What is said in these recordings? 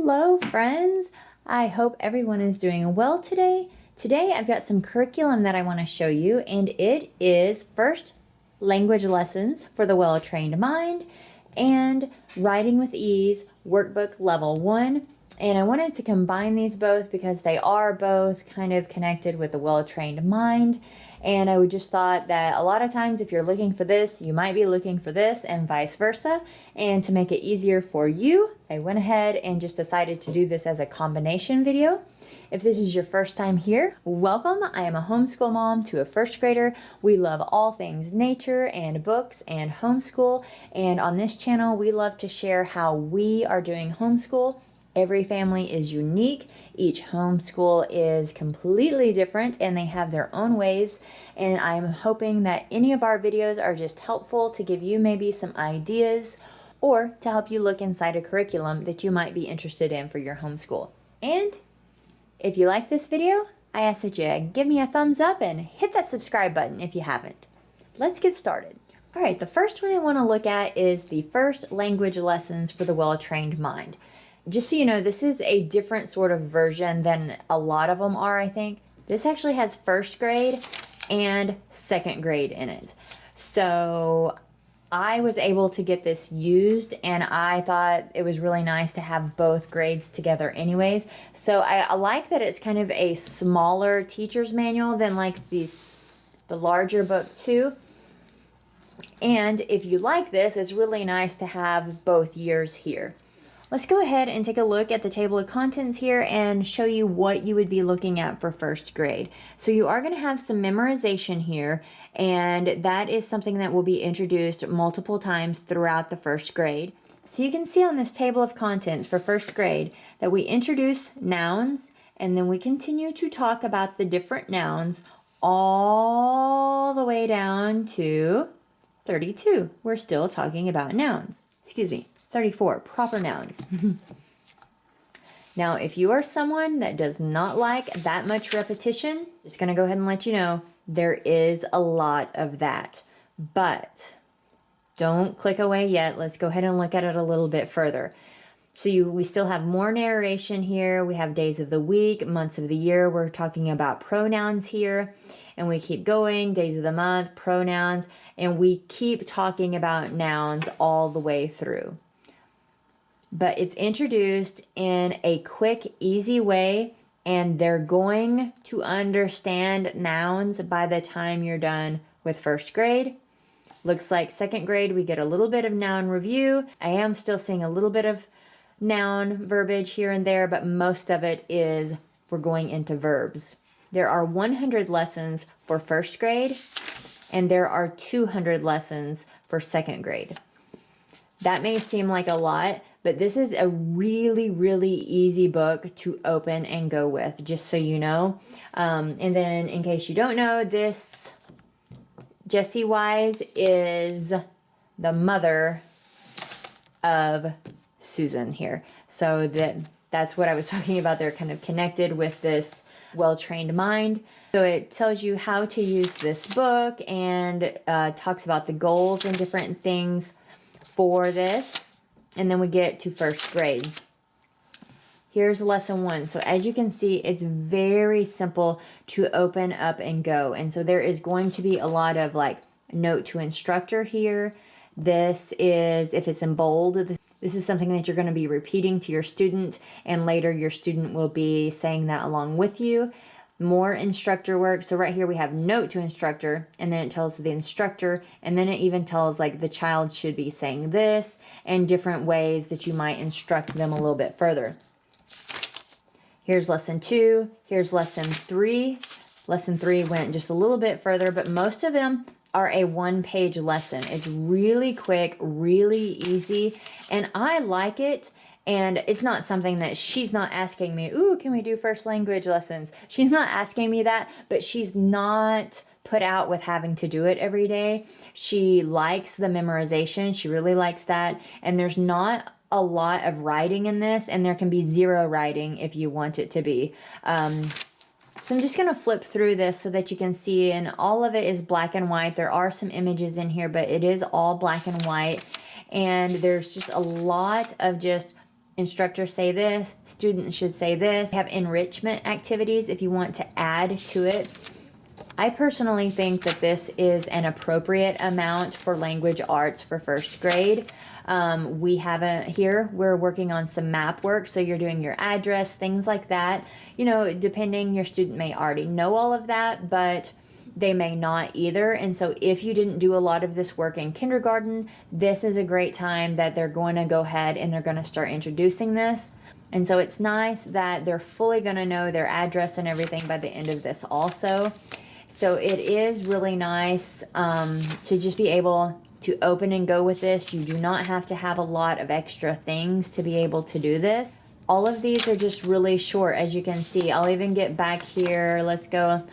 Hello, friends. I hope everyone is doing well today. Today, I've got some curriculum that I want to show you, and it is first language lessons for the well-trained mind and writing with ease workbook level 1. And I wanted to combine these both because they are both kind of connected with the well-trained mind. And I just thought that a lot of times if you're looking for this, you might be looking for this and vice versa. And to make it easier for you, I went ahead and just decided to do this as a combination video. If this is your first time here, welcome. I am a homeschool mom to a first grader. We love all things nature and books and homeschool. And on this channel, we love to share how we are doing homeschool. Every family is unique. Each homeschool is completely different and they have their own ways. And I'm hoping that any of our videos are just helpful to give you maybe some ideas or to help you look inside a curriculum that you might be interested in for your homeschool. And if you like this video, I ask that you give me a thumbs up and hit that subscribe button if you haven't. Let's get started. All right, the first one I want to look at is the first language lessons for the well-trained mind. Just so you know, this is a different sort of version than a lot of them are, I think. This actually has first grade and second grade in it. So I was able to get this used and I thought it was really nice to have both grades together anyways. So I like that it's kind of a smaller teacher's manual than like the larger book too. And if you like this, it's really nice to have both years here. Let's go ahead and take a look at the table of contents here and show you what you would be looking at for first grade. So you are going to have some memorization here, and that is something that will be introduced multiple times throughout the first grade. So you can see on this table of contents for first grade that we introduce nouns, and then we continue to talk about the different nouns all the way down to 32. We're still talking about nouns. Excuse me. 34, proper nouns. Now, if you are someone that does not like that much repetition, just going to go ahead and let you know, there is a lot of that. But don't click away yet. Let's go ahead and look at it a little bit further. So we still have more narration here. We have days of the week, months of the year. We're talking about pronouns here. And we keep going, days of the month, pronouns. And we keep talking about nouns all the way through. But it's introduced in a quick, easy way, and they're going to understand nouns by the time you're done with first grade. Looks like second grade, we get a little bit of noun review. I am still seeing a little bit of noun verbiage here and there, but most of it is we're going into verbs. There are 100 lessons for first grade, and there are 200 lessons for second grade. That may seem like a lot, but this is a really, really easy book to open and go with, just so you know. And then in case you don't know, this Jessie Wise is the mother of Susan here. So that's what I was talking about. They're kind of connected with this well-trained mind. So it tells you how to use this book and talks about the goals and different things for this. And then we get to first grade. Here's lesson 1. So as you can see, it's very simple to open up and go. And so there is going to be a lot of like note to instructor here. This is, if it's in bold, this is something that you're going to be repeating to your student. And later your student will be saying that along with you. More instructor work. So right here we have note to instructor, and then it tells the instructor, and then it even tells like the child should be saying this and different ways that you might instruct them a little bit further. Here's lesson 2. Here's lesson 3. Lesson 3 went just a little bit further, but most of them are a one-page lesson. It's really quick, really easy, and I like it. And it's not something that she's not asking me, ooh, can we do first language lessons? She's not asking me that, but she's not put out with having to do it every day. She likes the memorization. She really likes that. And there's not a lot of writing in this, and there can be zero writing if you want it to be. So I'm just going to flip through this so that you can see, and all of it is black and white. There are some images in here, but it is all black and white. And there's just a lot of just instructors say this, students should say this. We have enrichment activities if you want to add to it. I personally think that this is an appropriate amount for language arts for first grade. We haven't here, we're working on some map work, so you're doing your address, things like that. You know, depending, your student may already know all of that, but they may not either. And so if you didn't do a lot of this work in kindergarten, this is a great time that they're going to go ahead and they're going to start introducing this. And so it's nice that they're fully going to know their address and everything by the end of this also. So it is really nice to just be able to open and go with this. You do not have to have a lot of extra things to be able to do this. All of these are just really short, as you can see. I'll even get back here. Let's go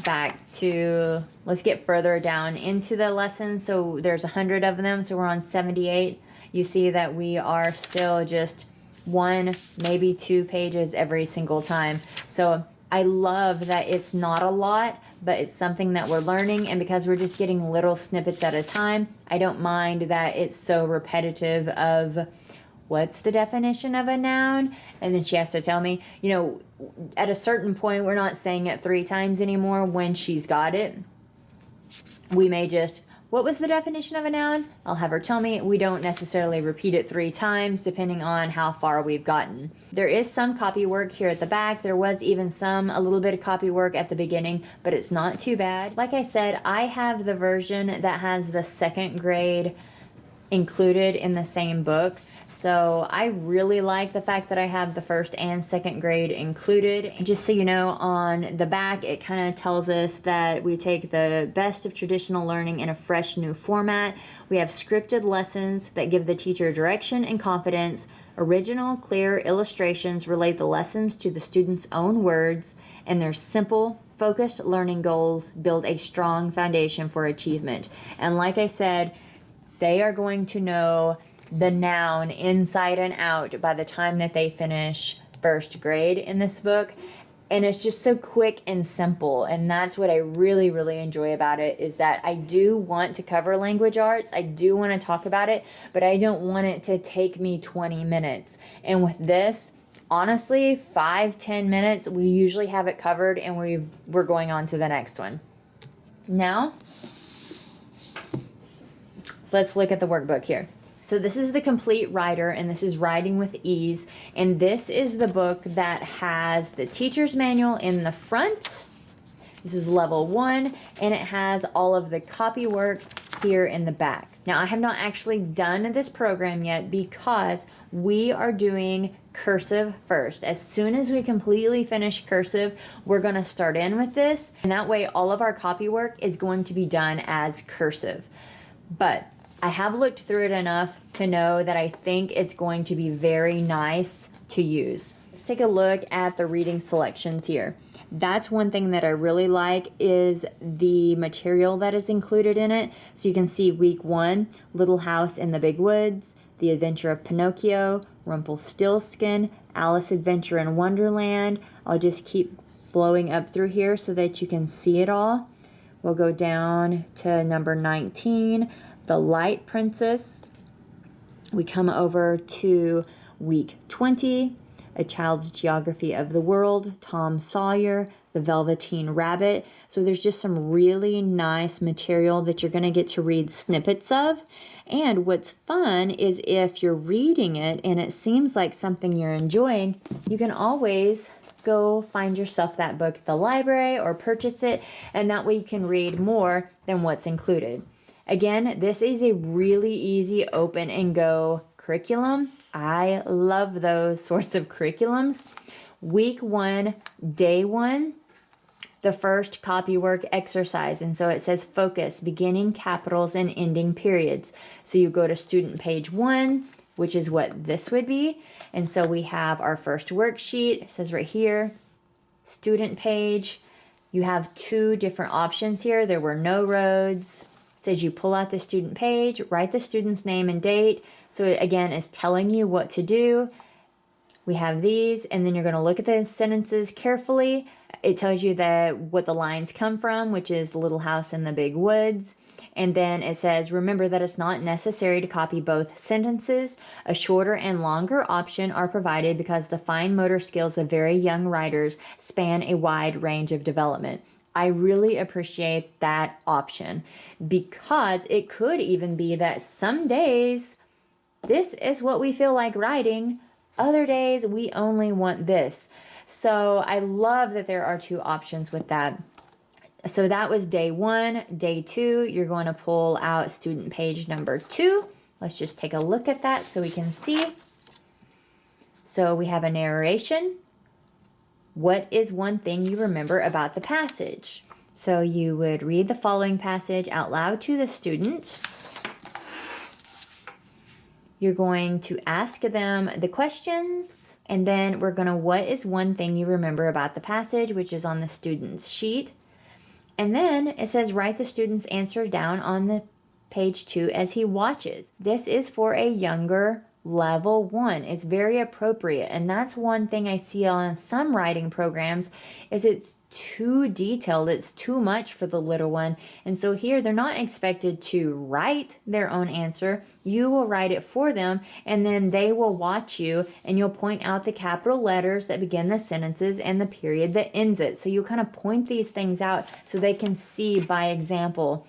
back to, let's get further down into the lesson. So there's 100 of them, so we're on 78. You see that we are still just 1, maybe 2 pages every single time. So I love that it's not a lot, but it's something that we're learning, and because we're just getting little snippets at a time, I don't mind that it's so repetitive of what's the definition of a noun, and then she has to tell me, you know, at a certain point, we're not saying it 3 times anymore when she's got it. We may just, what was the definition of a noun? I'll have her tell me. We don't necessarily repeat it 3 times depending on how far we've gotten. There is some copy work here at the back. There was even a little bit of copy work at the beginning, but it's not too bad. Like I said, I have the version that has the 2nd grade included in the same book. So I really like the fact that I have the 1st and 2nd grade included. And just so you know, on the back, it kind of tells us that we take the best of traditional learning in a fresh new format. We have scripted lessons that give the teacher direction and confidence. Original, clear illustrations relate the lessons to the student's own words, and their simple, focused learning goals build a strong foundation for achievement. And like I said, they are going to know the noun inside and out by the time that they finish 1st grade in this book. And it's just so quick and simple. And that's what I really, really enjoy about it, is that I do want to cover language arts. I do want to talk about it, but I don't want it to take me 20 minutes. And with this, honestly, 5-10 minutes, we usually have it covered, and we're going on to the next one. Now, let's look at the workbook here. So this is the Complete Writer, and this is Writing with Ease. And this is the book that has the teacher's manual in the front. This is level 1, and it has all of the copy work here in the back. Now, I have not actually done this program yet because we are doing cursive first. As soon as we completely finish cursive, we're going to start in with this. And that way, all of our copy work is going to be done as cursive. But I have looked through it enough to know that I think it's going to be very nice to use. Let's take a look at the reading selections here. That's one thing that I really like, is the material that is included in it. So you can see week 1, Little House in the Big Woods, The Adventure of Pinocchio, Rumpelstiltskin, Alice Adventure in Wonderland. I'll just keep flowing up through here so that you can see it all. We'll go down to number 19, The Light Princess. We come over to week 20, A Child's Geography of the World, Tom Sawyer, The Velveteen Rabbit. So there's just some really nice material that you're going to get to read snippets of. And what's fun is if you're reading it and it seems like something you're enjoying, you can always go find yourself that book at the library or purchase it, and that way you can read more than what's included. Again, this is a really easy open and go curriculum. I love those sorts of curriculums. Week 1, day 1, the first copy work exercise. And so it says focus, beginning capitals and ending periods. So you go to student page 1, which is what this would be. And so we have our first worksheet. It says right here, student page. You have 2 different options here. There were no roads. It says you pull out the student page, write the student's name and date. So it, again, is telling you what to do. We have these, and then you're going to look at the sentences carefully, It tells you that what the lines come from, which is the little house in the big woods. And then it says, remember that it's not necessary to copy both sentences. A shorter and longer option are provided because the fine motor skills of very young writers span a wide range of development. I really appreciate that option because it could even be that some days this is what we feel like writing. Other days we only want this. So I love that there are two options with that. So that was day 1. Day 2, you're going to pull out student page number 2. Let's just take a look at that so we can see. So we have a narration. What is one thing you remember about the passage? So you would read the following passage out loud to the student. You're going to ask them the questions, and then we're going to, what is one thing you remember about the passage, which is on the student's sheet. And then it says, write the student's answer down on the page 2 as he watches. This is for a younger level 1. It's very appropriate. And that's one thing I see on some writing programs is it's too detailed. It's too much for the little one. And so here they're not expected to write their own answer. You will write it for them, and then they will watch you, and you'll point out the capital letters that begin the sentences and the period that ends it. So you kind of point these things out so they can see by example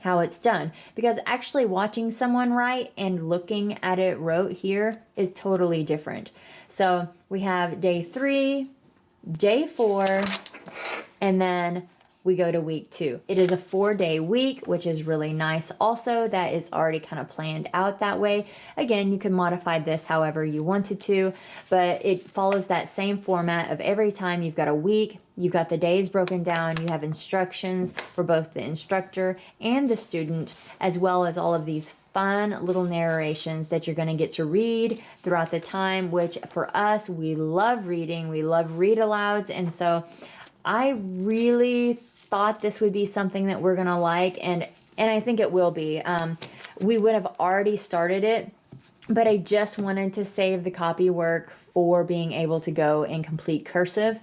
how it's done, because actually watching someone write and looking at it wrote here is totally different. So we have day 3, day 4, and then we go to week 2. It is a 4-day week, which is really nice also. That is already kind of planned out that way. Again, you can modify this however you wanted to, but it follows that same format of every time you've got a week, you've got the days broken down, you have instructions for both the instructor and the student, as well as all of these fun little narrations that you're going to get to read throughout the time, which for us, we love reading. We love read alouds. And so I really thought this would be something that we're going to like, and I think it will be. We would have already started it, but I just wanted to save the copy work for being able to go and complete cursive.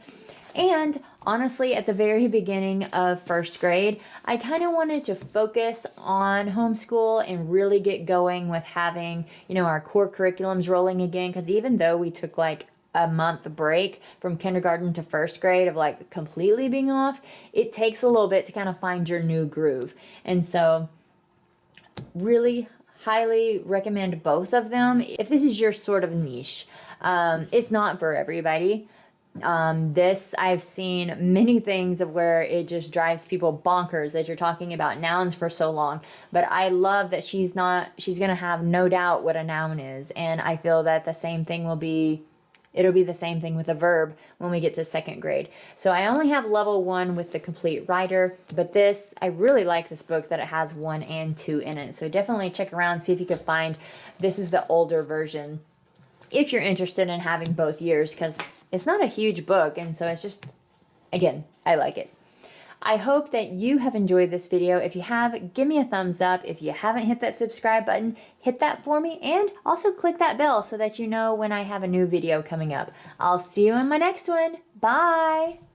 And honestly, at the very beginning of first grade, I kind of wanted to focus on homeschool and really get going with having, our core curriculums rolling again. Because even though we took like a month break from kindergarten to first grade of like completely being off, it takes a little bit to kind of find your new groove. And so really highly recommend both of them if this is your sort of niche. It's not for everybody. This, I've seen many things of where it just drives people bonkers that you're talking about nouns for so long, but I love that she's going to have no doubt what a noun is. And I feel that the same thing it'll be the same thing with a verb when we get to second grade. So I only have level 1 with the complete writer, but I really like this book that it has 1 and 2 in it. So definitely check around, see if you can find, this is the older version, if you're interested in having both years, because it's not a huge book. And so it's just, again, I like it. I hope that you have enjoyed this video. If you have, give me a thumbs up. If you haven't hit that subscribe button, hit that for me, and also click that bell so that you know when I have a new video coming up. I'll see you in my next one. Bye!